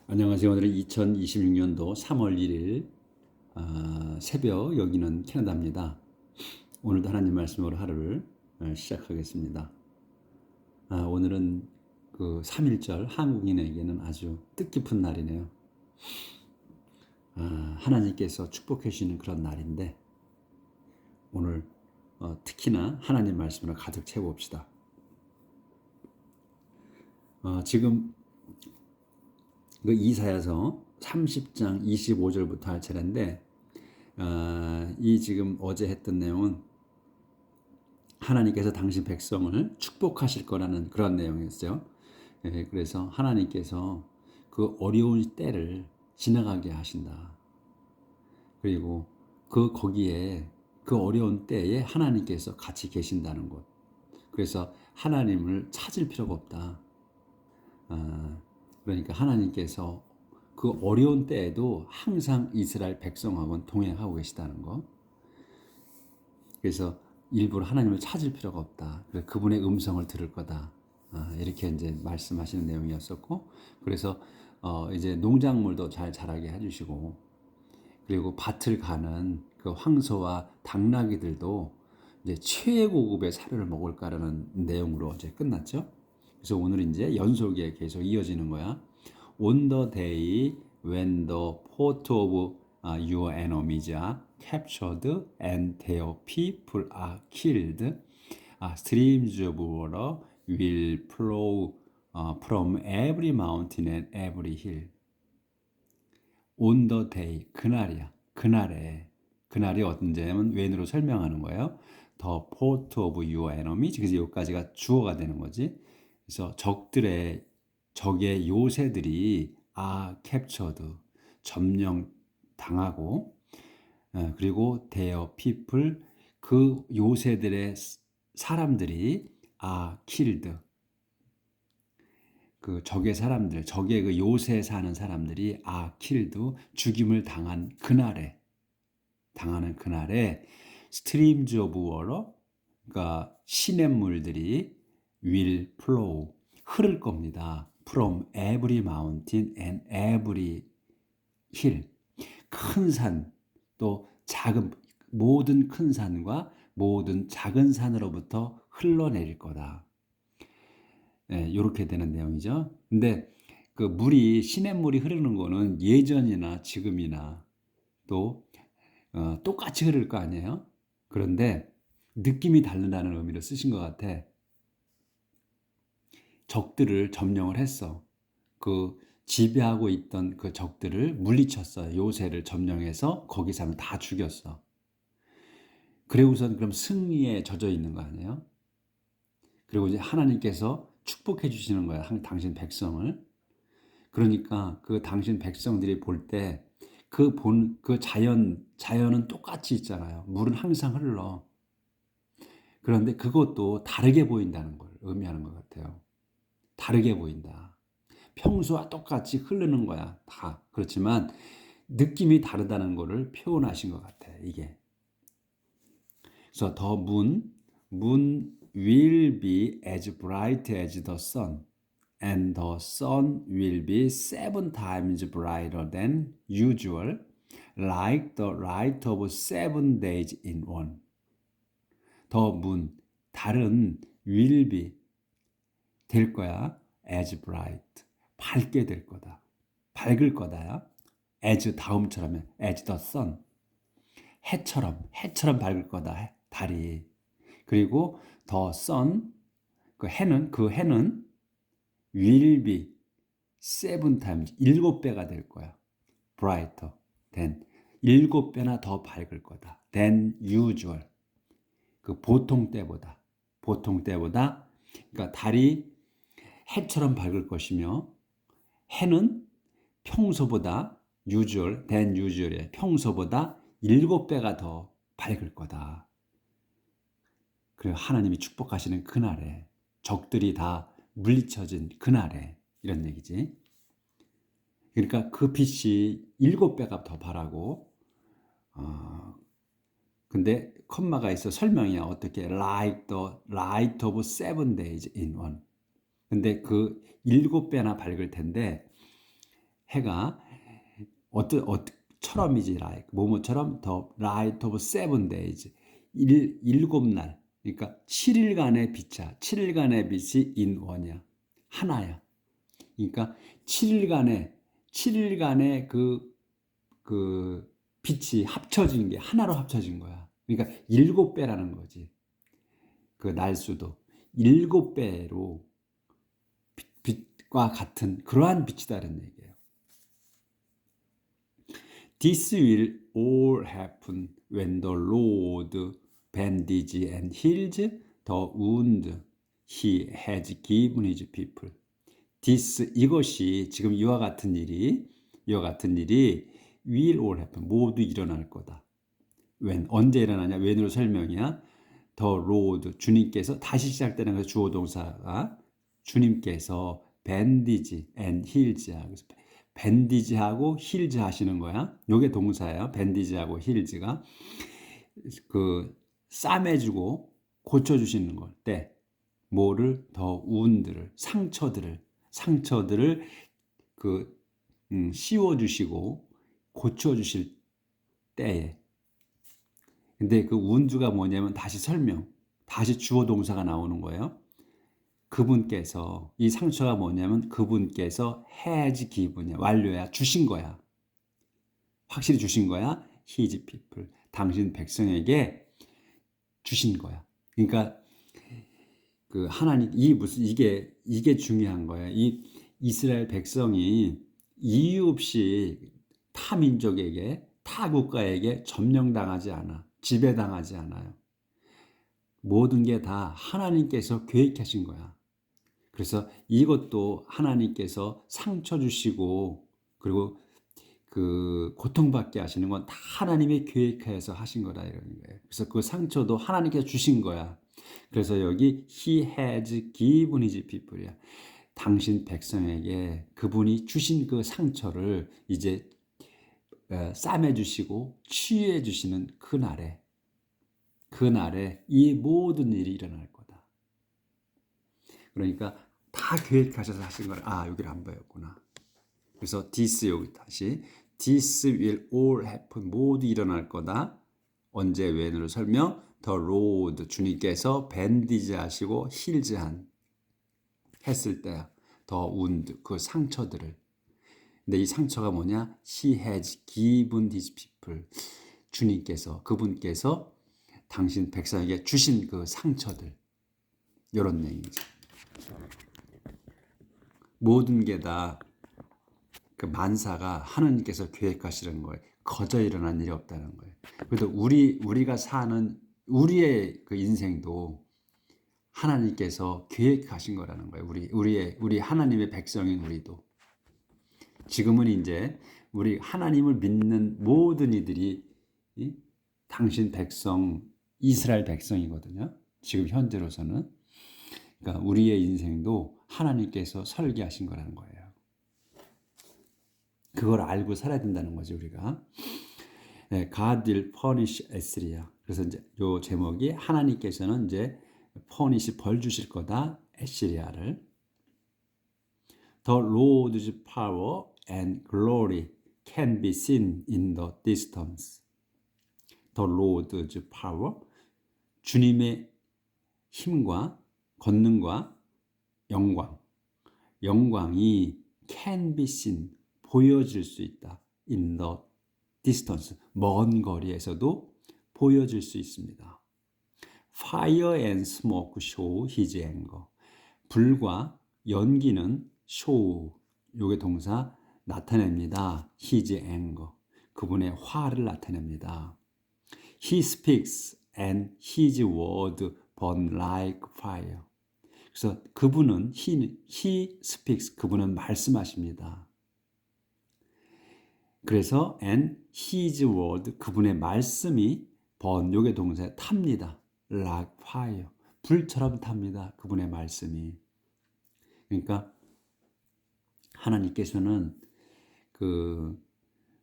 안녕하세요. 오늘은 2026년도 3월 1일 새벽, 여기는 캐나다입니다. 오늘도 하나님 말씀으로 하루를 시작하겠습니다. 오늘은 그 3.1절 한국인에게는 아주 뜻깊은 날이네요. 하나님께서 축복해 주시는 그런 날인데 오늘 특히나 하나님 말씀으로 가득 채워봅시다. 지금 그 이사야서 30장 25절부터 할 차례인데 이 지금 어제 했던 내용은 하나님께서 당신 백성을 축복하실 거라는 그런 내용이었어요. 그래서 하나님께서 그 어려운 때를 지나가게 하신다. 그리고 거기에 그 어려운 때에 하나님께서 같이 계신다는 것. 그래서 하나님을 찾을 필요가 없다. 그러니까 하나님께서 그 어려운 때에도 항상 이스라엘 백성하고는 동행하고 계시다는 거. 그래서 일부러 하나님을 찾을 필요가 없다. 그분의 음성을 들을 거다. 이렇게 이제 말씀하시는 내용이었었고, 그래서 이제 농작물도 잘 자라게 해주시고, 그리고 밭을 가는 그 황소와 당나귀들도 이제 최고급의 사료를 먹을까라는 내용으로 이제 끝났죠. 그래서 오늘 이제 연속에 계속 이어지는 거야. On the day when the port of your enemies are captured and their people are killed, streams of water will flow from every mountain and every hill. On the day, 그날이야. 그날이 언제냐면 when으로 설명하는 거예요. The port of your enemies. 그래서 여기까지가 주어가 되는 거지. 그래서 적의 요새들이 captured, 점령 당하고, 그리고 their people, 그 요새들의 사람들이 killed, 그 적의 사람들, 적의 그 요새 사는 사람들이 killed, 죽임을 당하는 그날에 streams of water, 그러니까 시냇물들이 will flow, 흐를 겁니다. From every mountain and every hill. 큰 산, 또 모든 큰 산과 모든 작은 산으로부터 흘러내릴 거다. 이렇게 되는 내용이죠. 근데 그 시냇물이 흐르는 거는 예전이나 지금이나 또 똑같이 흐를 거 아니에요? 그런데 느낌이 다르다는 의미로 쓰신 것 같아. 적들을 점령을 했어. 그 지배하고 있던 그 적들을 물리쳤어요. 요새를 점령해서 거기 사람 다 죽였어. 그리고선 그럼 승리에 젖어 있는 거 아니에요? 그리고 이제 하나님께서 축복해 주시는 거야. 당신 백성을. 그러니까 그 당신 백성들이 볼 때 그 자연은 똑같이 있잖아요. 물은 항상 흘러. 그런데 그것도 다르게 보인다는 걸 의미하는 것 같아요. 다르게 보인다. 평소와 똑같이 흐르는 거야. 다. 그렇지만 느낌이 다르다는 것을 표현하신 것 같아. 이게. 그래서 the moon will be as bright as the sun. And the sun will be 7 times brighter than usual, like the light of 7 days in one. The moon, 달은 will be, 될 거야. as bright, 밝게 될 거다. 밝을 거다. as 다음처럼, as the sun, 해처럼 밝을 거다. 달이. 그리고 the sun, 그 해는 will be 7 times, 7배가 될 거야. brighter than, 7배나 더 밝을 거다. than usual, 그 보통 때보다. 그러니까 달이 해처럼 밝을 것이며 해는 평소보다 than usual에 평소보다 7배가 더 밝을 거다. 그리고 하나님이 축복하시는 그날에, 적들이 다 물리쳐진 그날에, 이런 얘기지. 그러니까 그 빛이 7배가 더 바라고, 근데 컴마가 있어 설명이야. 어떻게 like the light of 7 days in one. 근데 그 7배나 밝을 텐데 해가 처럼이지 like 뭐뭐처럼 the light of 7 days 일곱 날 그러니까 7일간의 빛이야. 7일간의 빛이 in one이야. 하나야. 그러니까 7일간의 그 빛이 합쳐진 게 하나로 합쳐진 거야. 그러니까 7배라는 거지. 그 날수도 7배로 빛과 같은 그러한 빛이다라는 얘기예요. This will all happen when the Lord bandages and heals the wound he has given his people. This 이것이 지금 이와 같은 일이 will all happen 모두 일어날 거다. when 언제 일어나냐? when으로 설명이야. The Lord 주님께서 다시 시작되는 것이 주어 동사가 주님께서 bandage and heals야. 그래서 밴디지하고 힐즈 하시는 거야. 요게 동사예요. 밴디지하고 힐즈가 그 싸매주고 고쳐주시는 걸 때 뭐를 더 우운들을 상처들을 그 씌워주시고 고쳐주실 때에 근데 그 우운주가 뭐냐면 다시 주어 동사가 나오는 거예요. 그분께서 이 상처가 뭐냐면 그분께서 has given이야. 완료야. 주신 거야. 확실히 주신 거야. his people. 당신 백성에게 주신 거야. 그러니까 그 하나님 이게 중요한 거야. 이 이스라엘 백성이 이유 없이 타 민족에게 타 국가에게 점령당하지 않아. 지배당하지 않아요. 모든 게 다 하나님께서 계획하신 거야. 그래서 이것도 하나님께서 상처 주시고 그리고 그 고통받게 하시는 건 다 하나님의 계획하에서 하신 거다 이런 거예요. 그래서 그 상처도 하나님께서 주신 거야. 그래서 여기 He has given his people이야. 당신 백성에게 그분이 주신 그 상처를 이제 싸매 주시고 치유해 주시는 그날에 이 모든 일이 일어날 거다. 그러니까 다 계획하셔서 하신 걸 여기를 안 보였구나. 그래서 this 여기 다시 this will all happen 모두 일어날 거다. 언제 when으로 설명 the Lord 주님께서 밴디지 하시고 힐즈한 했을 때 the wound 그 상처들을 근데 이 상처가 뭐냐? He has given his people 그분께서 당신 백성에게 주신 그 상처들 이런 얘기죠. 모든 게 다 그 만사가 하나님께서 계획하시는 거예요. 거저 일어난 일이 없다는 거예요. 그래도 우리가 사는 우리의 그 인생도 하나님께서 계획하신 거라는 거예요. 우리 하나님의 백성인 우리도 지금은 이제 우리 하나님을 믿는 모든 이들이 당신 백성 이스라엘 백성이거든요. 지금 현재로서는 그러니까 우리의 인생도 하나님께서 설계하신 거라는 거예요. 그걸 알고 살아야 된다는 거죠, 우리가. 네, God will punish Assyria. 그래서 이제 요 제목이 하나님께서는 이제 punish 벌 주실 거다, 에시리아를. The Lord's power and glory can be seen in the distance. The Lord's power, 주님의 힘과 권능과 영광이 can be seen, 보여질 수 있다. In the distance, 먼 거리에서도 보여질 수 있습니다. Fire and smoke show his anger. 불과 연기는 show, 요게 동사 나타냅니다. His anger, 그분의 화를 나타냅니다. He speaks and his word burn like fire. 그래서 그분은 he speaks, 그분은 말씀하십니다. 그래서 and his word, 그분의 말씀이 burn, 요게 동사 탑니다. like fire, 불처럼 탑니다. 그분의 말씀이. 그러니까 하나님께서는 그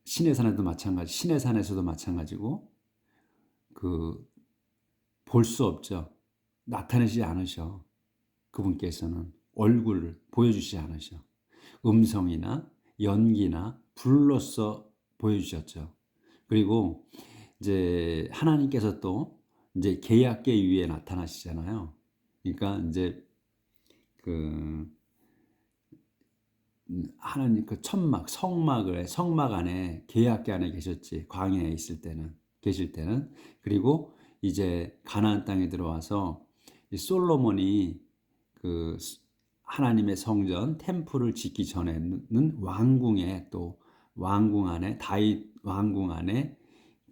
신의 산에도 마찬가지, 신의 산에서도 마찬가지고 그 볼 수 없죠. 나타내지 않으셔. 그분께서는 얼굴을 보여주시지 않으셔. 음성이나 연기나 불로서 보여주셨죠. 그리고 이제 하나님께서 또 이제 계약계 위에 나타나시잖아요. 그러니까 이제 그 하나님 그 천막 성막 안에 계약계 안에 계셨지. 광야에 있을 때는 계실 때는. 그리고 이제 가나안 땅에 들어와서 이 솔로몬이 그 하나님의 성전 템플을 짓기 전에는 왕궁에 또 왕궁 안에 다윗 왕궁 안에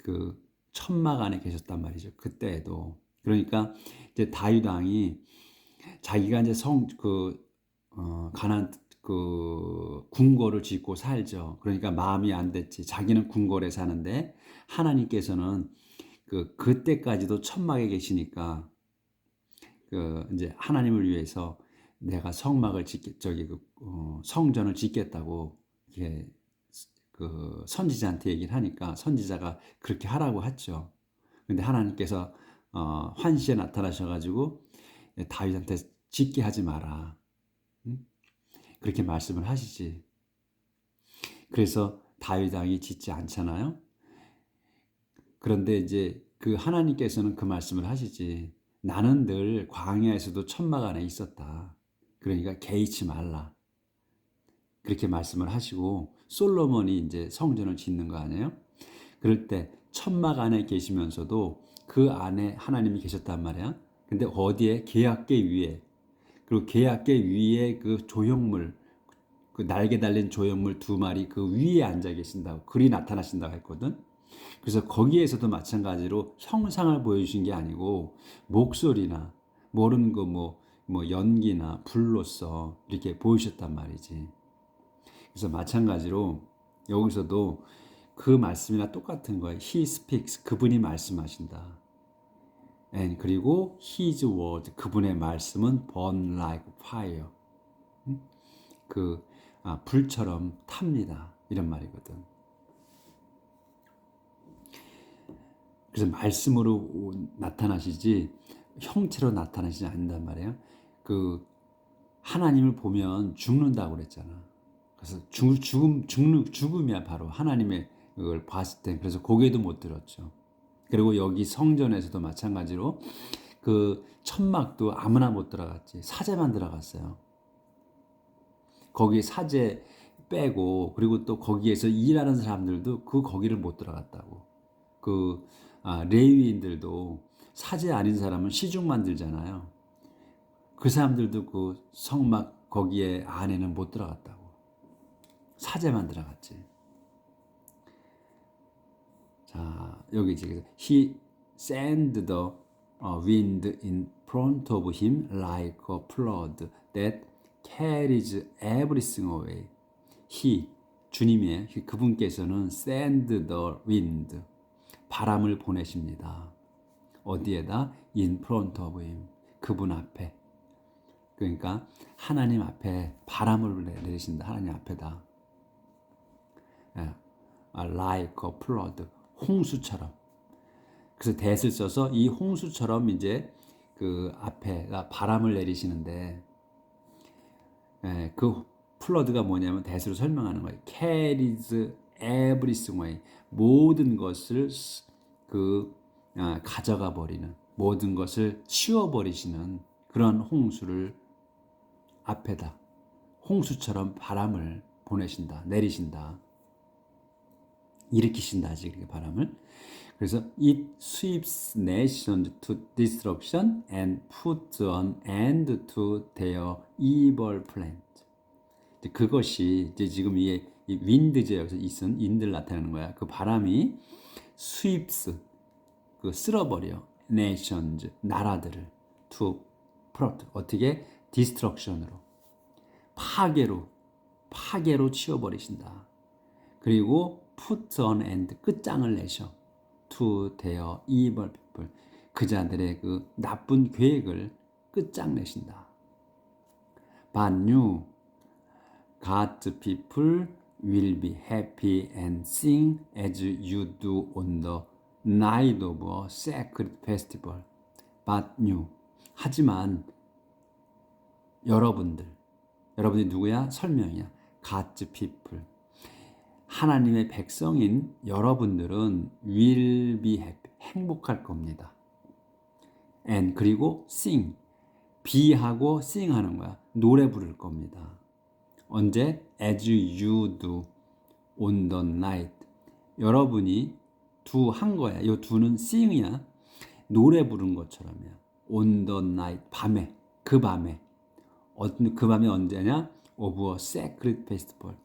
그 천막 안에 계셨단 말이죠. 그때에도. 그러니까 이제 다윗 왕이 자기가 이제 가나안 그 궁궐을 짓고 살죠. 그러니까 마음이 안 됐지. 자기는 궁궐에 사는데 하나님께서는 그때까지도 천막에 계시니까 이제 하나님을 위해서 내가 성전을 짓겠다고 이렇게 그 선지자한테 얘기를 하니까 선지자가 그렇게 하라고 했죠. 근데 하나님께서 환시에 나타나셔가지고 다윗한테 짓게 하지 마라. 응? 그렇게 말씀을 하시지. 그래서 다윗 왕이 짓지 않잖아요. 그런데 이제 그 하나님께서는 그 말씀을 하시지. 나는 늘 광야에서도 천막 안에 있었다. 그러니까 개의치 말라. 그렇게 말씀을 하시고 솔로몬이 이제 성전을 짓는 거 아니에요? 그럴 때 천막 안에 계시면서도 그 안에 하나님이 계셨단 말이야. 근데 어디에? 계약계 위에. 그리고 계약계 위에 그 조형물, 그 날개 달린 조형물 2마리 그 위에 앉아 계신다고, 글이 나타나신다고 했거든. 그래서 거기에서도 마찬가지로 형상을 보여주신 게 아니고 목소리나 모르는 거 뭐 연기나 불로서 이렇게 보이셨단 말이지. 그래서 마찬가지로 여기서도 그 말씀이나 똑같은 거예요. He speaks, 그분이 말씀하신다. And 그리고 His word, 그분의 말씀은 burn like fire. 불처럼 탑니다. 이런 말이거든. 그래서 말씀으로 나타나시지 형체로 나타나시지 않는단 말이에요. 하나님을 보면 죽는다고 그랬잖아. 그래서 죽음이야 바로 하나님의 그걸 봤을 때. 그래서 고개도 못 들었죠. 그리고 여기 성전에서도 마찬가지로 그 천막도 아무나 못 들어갔지. 사제만 들어갔어요. 거기 사제 빼고 그리고 또 거기에서 일하는 사람들도 거기를 못 들어갔다고. 레위인들도 사제 아닌 사람은 시중만 들잖아요. 그 사람들도 그 성막 거기에 안에는 못 들어갔다고. 사제만 들어갔지. 자, 여기 지금 He sent the wind in front of him like a flood that carries everything away. 주님의 그분께서는 send the wind, 바람을 보내십니다. 어디에다? In front of him, 그분 앞에. 그러니까 하나님 앞에 바람을 내리신다. 하나님 앞에다. Like a flood, 홍수처럼. 그래서 that을 써서 이 홍수처럼 이제 그 앞에가 바람을 내리시는데, 그 플러드가 뭐냐면 that으로 설명하는 거예요. Carries everything away, 모든 것을 가져가 버리는, 모든 것을 치워 버리시는 그런 홍수를 앞에다 홍수처럼 바람을 보내신다, 내리신다, 일으키신다, 이렇게 바람을. 그래서 it sweeps nations to destruction and puts an end to their evil plans. 그것이 이제 지금 이 윈드제 여기서 있은 인들 나타내는 거야. 그 바람이 sweeps, 쓸어버려, nations, 나라들을, to prot, 어떻게? destruction으로, 파괴로 치워버리신다. 그리고 put an end, 끝장을 내셔, to their evil people, 그 자들의 그 나쁜 계획을 끝장내신다. But you, God's people will be happy and sing as you do on the night of a sacred festival. But you, 하지만 여러분들이 누구야? 설명이야. God's people, 하나님의 백성인 여러분들은 will be happy, 행복할 겁니다. and 그리고 sing, be하고 sing 하는 거야. 노래 부를 겁니다. 언제? as you do on the night. 여러분이 do 한 거야. 이 do는 sing이야. 노래 부른 것처럼이야. on the night, 밤에, 그 밤에. 그 밤이 언제냐? of a sacred festival.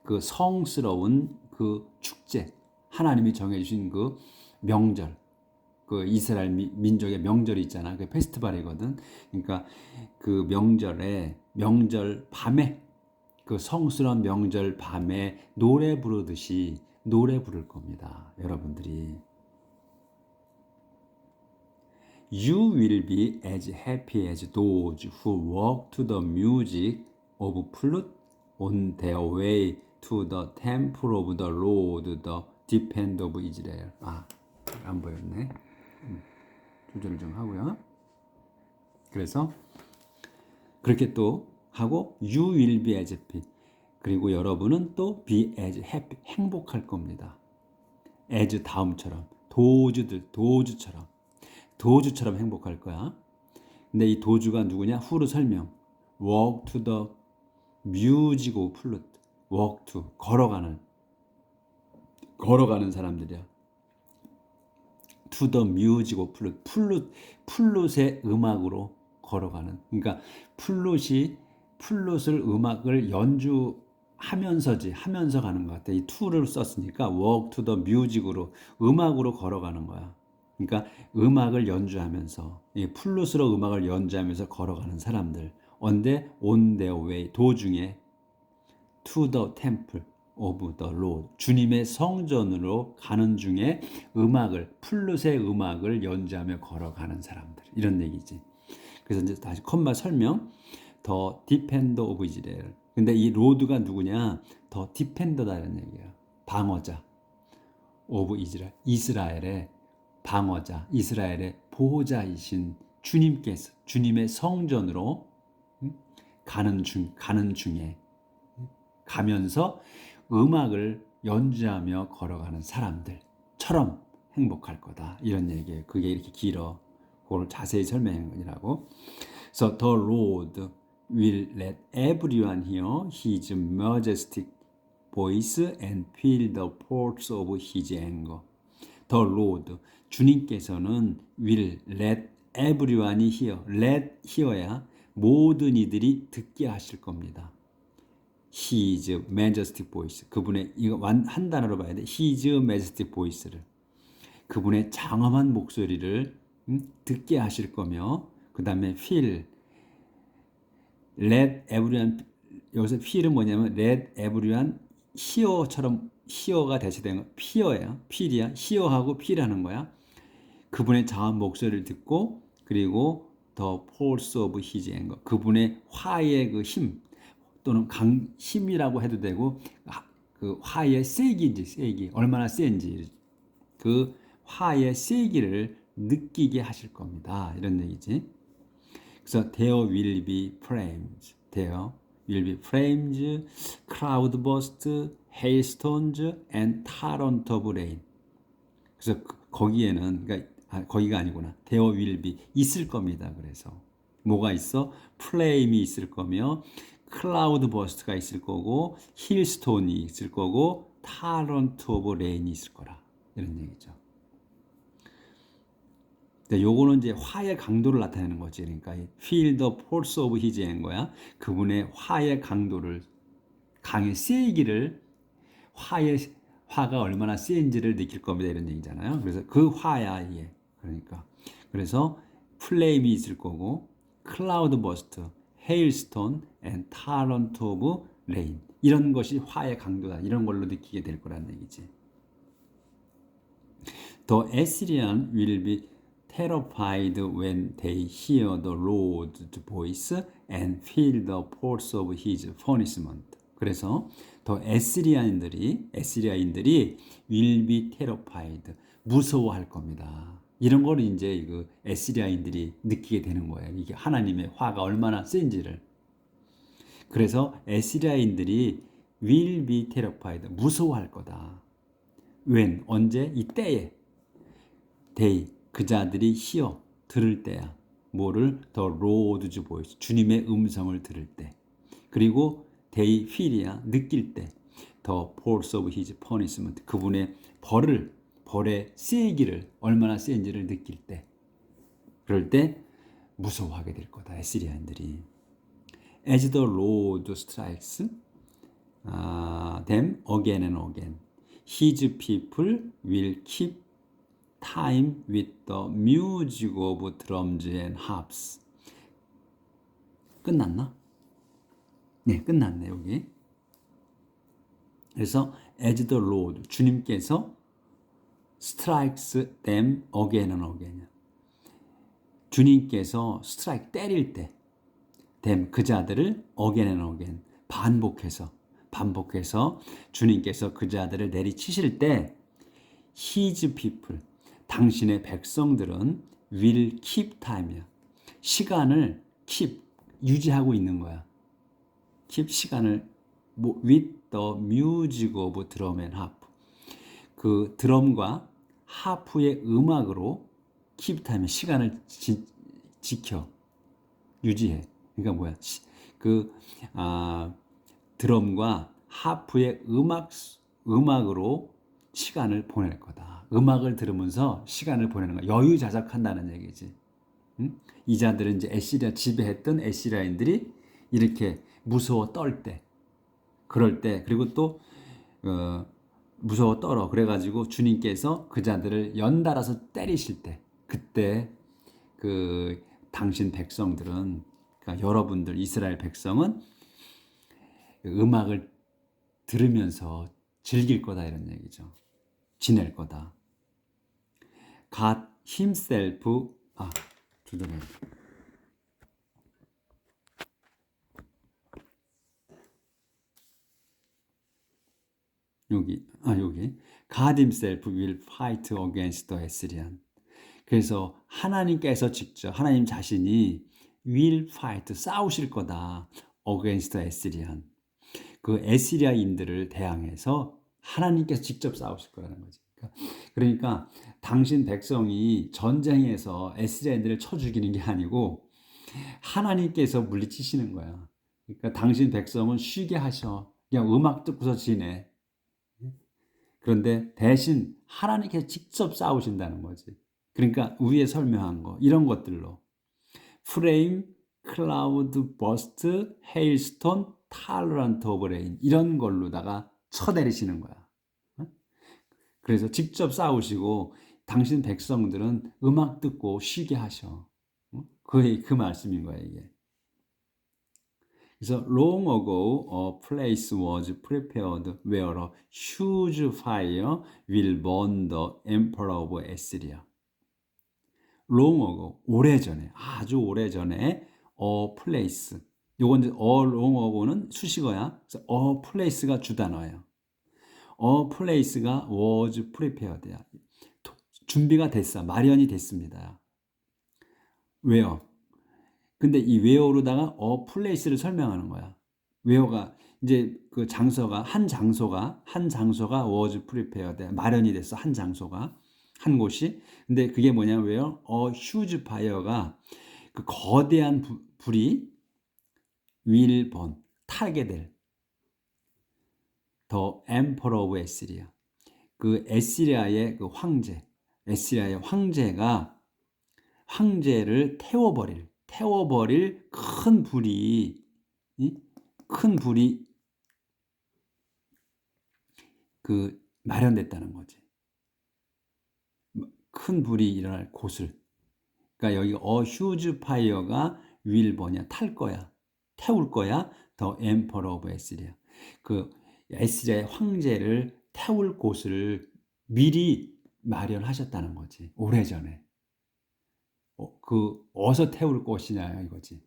그 성스러운 그 축제, 하나님이 정해주신 그 명절, 그 이스라엘 민족의 명절이 있잖아. 그 페스티벌이거든. 그러니까 그 명절 밤에, 그 성스러운 명절 밤에 노래 부르듯이 노래 부를 겁니다. 여러분들이. You will be as happy as those who walk to the music of flute on their way to the temple of the Lord, the defender of Israel. 안 보였네. 조절 좀 하고요. 그래서 그렇게 또 하고 you will be as happy. 그리고 여러분은 또 be as happy. 행복할 겁니다. as 다음처럼 도주처럼 행복할 거야. 근데 이 도주가 누구냐? 후로 설명. walk to the music of flute. walk to 걸어가는 사람들이야. to the music of flute. 플룻의 음악으로 걸어가는. 그러니까 플룻을 음악을 하면서 가는 것 같아. 이 to를 썼으니까 walk to the music으로 음악으로 걸어가는 거야. 그러니까 음악을 연주하면서, 이 플룻으로 음악을 연주하면서 걸어가는 사람들. on their way, 도중에 to the temple of the Lord, 주님의 성전으로 가는 중에 플룻의 음악을 연주하며 걸어가는 사람들. 이런 얘기지. 그래서 이제 다시 컴마 설명. 더 디펜더 오브 이스라엘. 근데 이 로드가 누구냐? 더 디펜더다라는 얘기야. 방어자. 오브 이스라엘. 이스라엘의 방어자, 이스라엘의 보호자이신 주님께서 주님의 성전으로 가는 중에 가면서 음악을 연주하며 걸어가는 사람들처럼 행복할 거다. 이런 얘기예요. 그게 이렇게 길어. 그걸 자세히 설명한 거라고. So the Lord will let everyone hear his majestic voice and feel the force of his anger. The Lord, 주님께서는 will let everyone hear. let hear야 모든 이들이 듣게 하실 겁니다. His majestic voice. 그분의, 이거 한 단어로 봐야 돼. His majestic voice를. 그분의 장엄한 목소리를 듣게 하실 거며, 그 다음에 feel. let everyone, 여기서 feel은 뭐냐면 let everyone hear처럼 hear가 대체된 거. feel이야. hear하고 feel 하는 거야. 그분의 장엄한 목소리를 듣고, 그리고 the force of his anger. 그분의 화의 그 힘, 또는 힘이라고 해도 되고, 그 화의 세기, 얼마나 센지, 그 화의 세기를 느끼게 하실 겁니다. 이런 얘기지. 그래서 there will be flames, cloudburst, hailstones, and torrent of rain. 그래서 거기에는, 그러니까 거기가 아니구나. there will be, 있을 겁니다. 그래서 뭐가 있어? 플레임이 있을 거며, 클라우드 버스트가 있을 거고, 힐스톤이 있을 거고, 타런트 오브 레인이 있을 거라. 이런 얘기죠. 요거는 이제 화의 강도를 나타내는 거지. 그러니까 feel the force of his anger야. 그분의 화의 강도를, 강의 세기를, 화가 얼마나 센지를 느낄 겁니다. 이런 얘기잖아요. 그래서 그 화야 이게. 그러니까 그래서 플레임이 있을 거고, 클라우드 버스트, 헤일스톤, and torrent of rain. 이런 것이 화의 강도다. 이런 걸로 느끼게 될 거라는 얘기지. The Assyrian will be terrified when they hear the Lord's voice and feel the force of his punishment. 그래서 더 에스리아인들이 will be terrified, 무서워할 겁니다. 이런 걸 이제 이거 에스리아인들이 느끼게 되는 거예요. 이게 하나님의 화가 얼마나 센지를. 그래서 에스리아인들이 will be terrified. 무서워할 거다. when 언제? 이때에. they 그 자들이 hear 들을 때야. 뭐를? the Lord's voice 주님의 음성을 들을 때. 그리고 they feel이야 느낄 때. the force of his punishment 그분의 벌의 세기를 얼마나 센지를 느낄 때. 그럴 때 무서워하게 될 거다. 에스리아인들이. As the Lord strikes them again and again, his people will keep time with the music of drums and harps. 끝났나? 네, 끝났네 여기. 그래서 as the Lord 주님께서 strikes them again and again. 주님께서 strike 때릴 때 them 그 자들을 again and again 반복해서 주님께서 그 자들을 내리치실 때 his people 당신의 백성들은 will keep time이야. 시간을 keep 유지하고 있는 거야. keep 시간을 with the music of drum and harp 그 드럼과 하프의 음악으로 keep time 시간을 지켜 유지해. 그러니까 뭐야? 드럼과 하프의 음악으로 시간을 보낼 거다. 음악을 들으면서 시간을 보내는 거야. 여유자적한다는 얘기지. 응? 이 자들은 이제 에시리아 지배했던 에시리아인들이 이렇게 무서워 떨 때, 그럴 때, 그리고 또 무서워 떨어. 그래가지고 주님께서 그 자들을 연달아서 때리실 때, 그때 당신 백성들은, 그러니까 여러분들 이스라엘 백성은 음악을 들으면서 즐길 거다 이런 얘기죠. 지낼 거다. God himself 조절해. 여기 God himself will fight against the Assyrian. 그래서 하나님께서 직접 하나님 자신이 will fight 싸우실 거다. against the Assyrian. 그 에시리아인들을 대항해서 하나님께서 직접 싸우실 거라는 거지. 그러니까 당신 백성이 전쟁에서 에스라엘들을 쳐 죽이는 게 아니고 하나님께서 물리치시는 거야. 그러니까 당신 백성은 쉬게 하셔. 그냥 음악 듣고서 지내. 그런데 대신 하나님께서 직접 싸우신다는 거지. 그러니까 위에 설명한 거 이런 것들로 프레임, 클라우드 버스트, 헤일스톤, 탈런트 오브 레인 이런 걸로다가 쳐내리시는 거야. 그래서 직접 싸우시고 당신 백성들은 음악 듣고 쉬게 하셔. 그 말씀인 거야 이게. 그래서 long ago a place was prepared where a huge fire will burn the emperor of Assyria. long ago 오래전에 아주 오래전에 a place 요건 이제 a long ago는 수식어야. 그래서 a place가 주단어예요. a place가 was prepared야. 준비가 됐어. 마련이 됐습니다. where 근데 이 where로다가 a place를 설명하는 거야. where가 이제 그 장소가 한 장소가 was prepared 마련이 됐어. 한 장소가 한 곳이. 근데 그게 뭐냐면 where a huge fire가 그 거대한 불이 will burn 타게 될 the emperor of Assyria 그 에시리아의 그 에시리아의 황제를 태워버릴 큰 불이 그 마련됐다는 거지. 큰 불이 일어날 곳을. 그러니까 여기 a huge fire가 will 뭐냐 탈 거야. 태울 거야. the emperor of Assyria. 그 에시리아의 황제를 태울 곳을 미리 마련하셨다는 거지. 오래전에. 어디서 태울 곳이냐 이거지.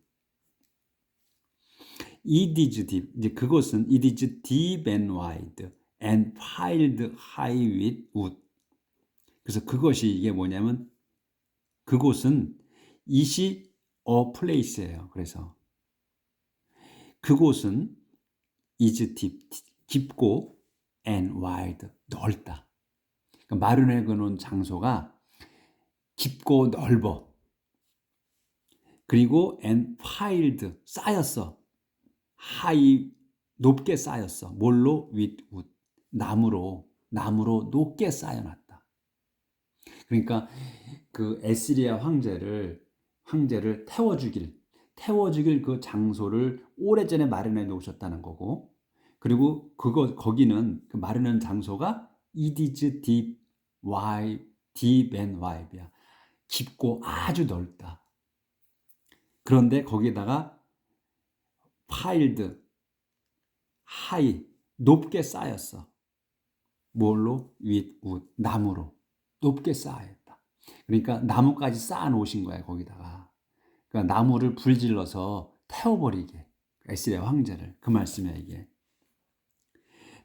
It is deep. 이제 그것은 it is deep and wide and piled high with wood. 그래서 그것이 이게 뭐냐면 그곳은 이시 a place예요. 그래서 그곳은 is deep 깊고 and wide, 넓다. 그러니까 마련해 놓은 장소가 깊고 넓어. 그리고 and piled, 쌓였어. high, 높게 쌓였어. 뭘로? with wood, 나무로 높게 쌓여놨다. 그러니까 그 에스리야 황제를 태워주길 그 장소를 오래전에 마련해 놓으셨다는 거고, 그리고 거기는 그 마련한 장소가 it is deep and wide야. 깊고 아주 넓다. 그런데 거기에다가 piled, high, 높게 쌓였어. 뭘로? with wood, 나무로 높게 쌓였다. 그러니까 나무까지 쌓아 놓으신 거야, 거기다가. 그러니까 나무를 불질러서 태워버리게. 에스리야 황제를. 그 말씀이야, 이게.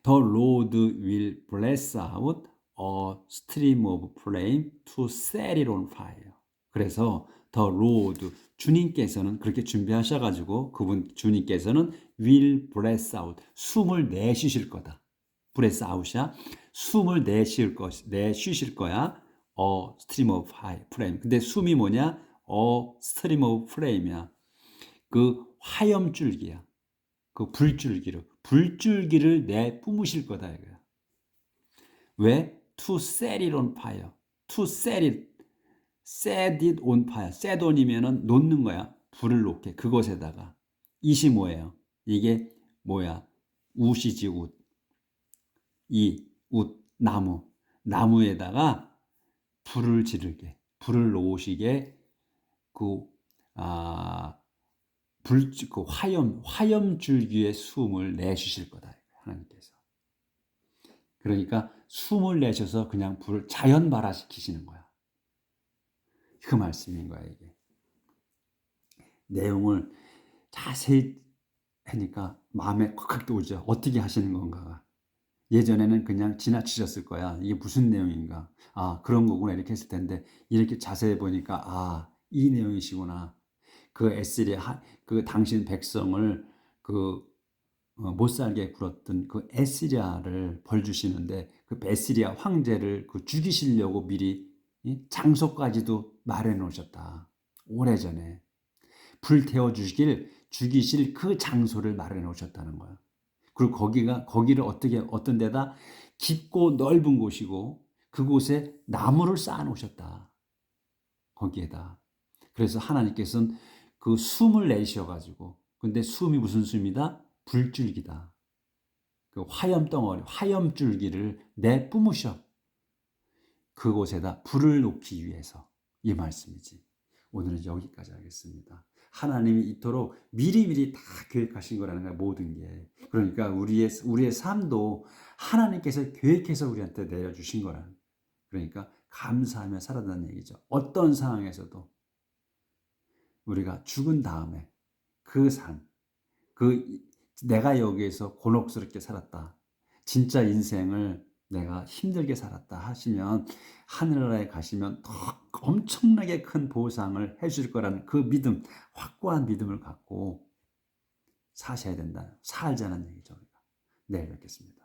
The Lord will bless out a stream of flame to set it on fire. 그래서 The Lord, 주님께서는 그렇게 준비하셔가지고 주님께서는 will bless out, 숨을 내쉬실 거다. bless out이야. 숨을 내쉬실 거야. A stream of flame. 근데 숨이 뭐냐? A stream of flame이야. 그 화염줄기야. 그 불줄기를 내뿜으실 거다 이거야. 왜? To set it on fire. To set it on fire. set on이면은 놓는 거야. 불을 놓게. 그것에다가. it이 뭐예요? 이게 뭐야? 웃이지, 웃. 웃, 나무에다가 불을 지르게, 불을 놓으시게, 그 화염줄기의 숨을 내쉬실 거다. 하나님께서. 그러니까 숨을 내셔서 그냥 불을 자연 발화시키시는 거야. 그 말씀인 거야, 이게. 내용을 자세히 하니까 마음에 콱콱 떠오르죠. 어떻게 하시는 건가. 예전에는 그냥 지나치셨을 거야. 이게 무슨 내용인가. 그런 거구나. 이렇게 했을 텐데, 이렇게 자세히 보니까, 이 내용이시구나. 그 에스리야, 그 당신 백성을 못 살게 굴었던 그 에스리야를 벌 주시는데, 그 에스리야 황제를 죽이시려고 미리 장소까지도 마련해 놓으셨다. 오래전에 불 태워 죽이실 그 장소를 마련해 놓으셨다는 거야. 그리고 거기를 어떤 데다 깊고 넓은 곳이고, 그곳에 나무를 쌓아 놓으셨다. 거기에다. 그래서 하나님께서는 그 숨을 내쉬어가지고, 근데 숨이 무슨 숨이다? 불줄기다. 그 화염줄기를 내뿜으셔. 그곳에다 불을 놓기 위해서. 이 말씀이지. 오늘은 여기까지 하겠습니다. 하나님이 이토록 미리미리 다 계획하신 거라는 거야, 모든 게. 그러니까 우리의 삶도 하나님께서 계획해서 우리한테 내려주신 거라는. 그러니까 감사하며 살아가는 얘기죠. 어떤 상황에서도 우리가 죽은 다음에 그 삶, 내가 여기에서 곤혹스럽게 살았다. 진짜 인생을 내가 힘들게 살았다 하시면 하늘나라에 가시면 더 엄청나게 큰 보상을 해줄 거라는 그 믿음, 확고한 믿음을 갖고 사셔야 된다. 살자는 얘기죠. 내일 뵙겠습니다.